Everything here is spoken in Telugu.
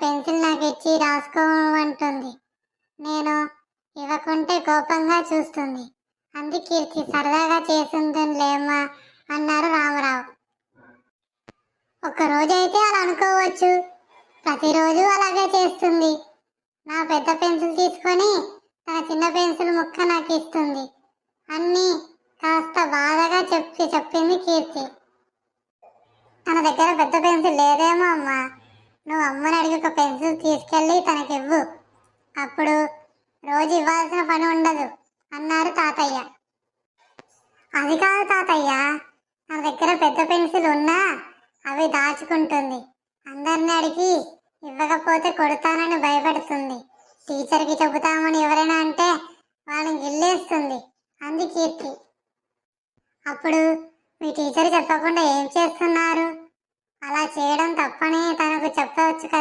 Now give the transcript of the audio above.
పెన్సిల్ నాకు ఇచ్చి రాసుకోమంటుంది. నేను ఇవ్వకుంటే కోపంగా చూస్తుంది. అంది కీర్తి. సరదాగా చేసుంటుందిలేమ్మా అన్నారు రామారావు. ఒక్కరోజైతే అలా అనుకోవచ్చు, ప్రతిరోజు అలాగే చేస్తుంది. నా పెద్ద పెన్సిల్ తీసుకొని తన చిన్న పెన్సిల్ ముక్క నాకు ఇస్తుంది. అన్నీ కాస్త బాధగా చెప్పింది కీర్తి. తన దగ్గర పెద్ద పెన్సిల్ లేదేమో అమ్మా, నువ్వు అమ్మని అడిగి ఒక పెన్సిల్ తీసుకెళ్ళి తనకివ్వు, అప్పుడు రోజు ఇవ్వాల్సిన పని ఉండదు అన్నారు తాతయ్య. అది కాదు తాతయ్య, నా దగ్గర పెద్ద పెన్సిల్ ఉన్నా అవి దాచుకుంటుంది. అందరిని అడిగి ఇవ్వకపోతే కొడతానని భయపడుతుంది. టీచర్కి చెబుతామని ఎవరైనా అంటే వాళ్ళని గిల్లేస్తుంది అంది కీర్తి. అప్పుడు మీ టీచర్ చెప్పకుండా ఏం చేస్తున్నారు? అలా చేయడం తప్పని తనకు చెప్పవచ్చు కదా.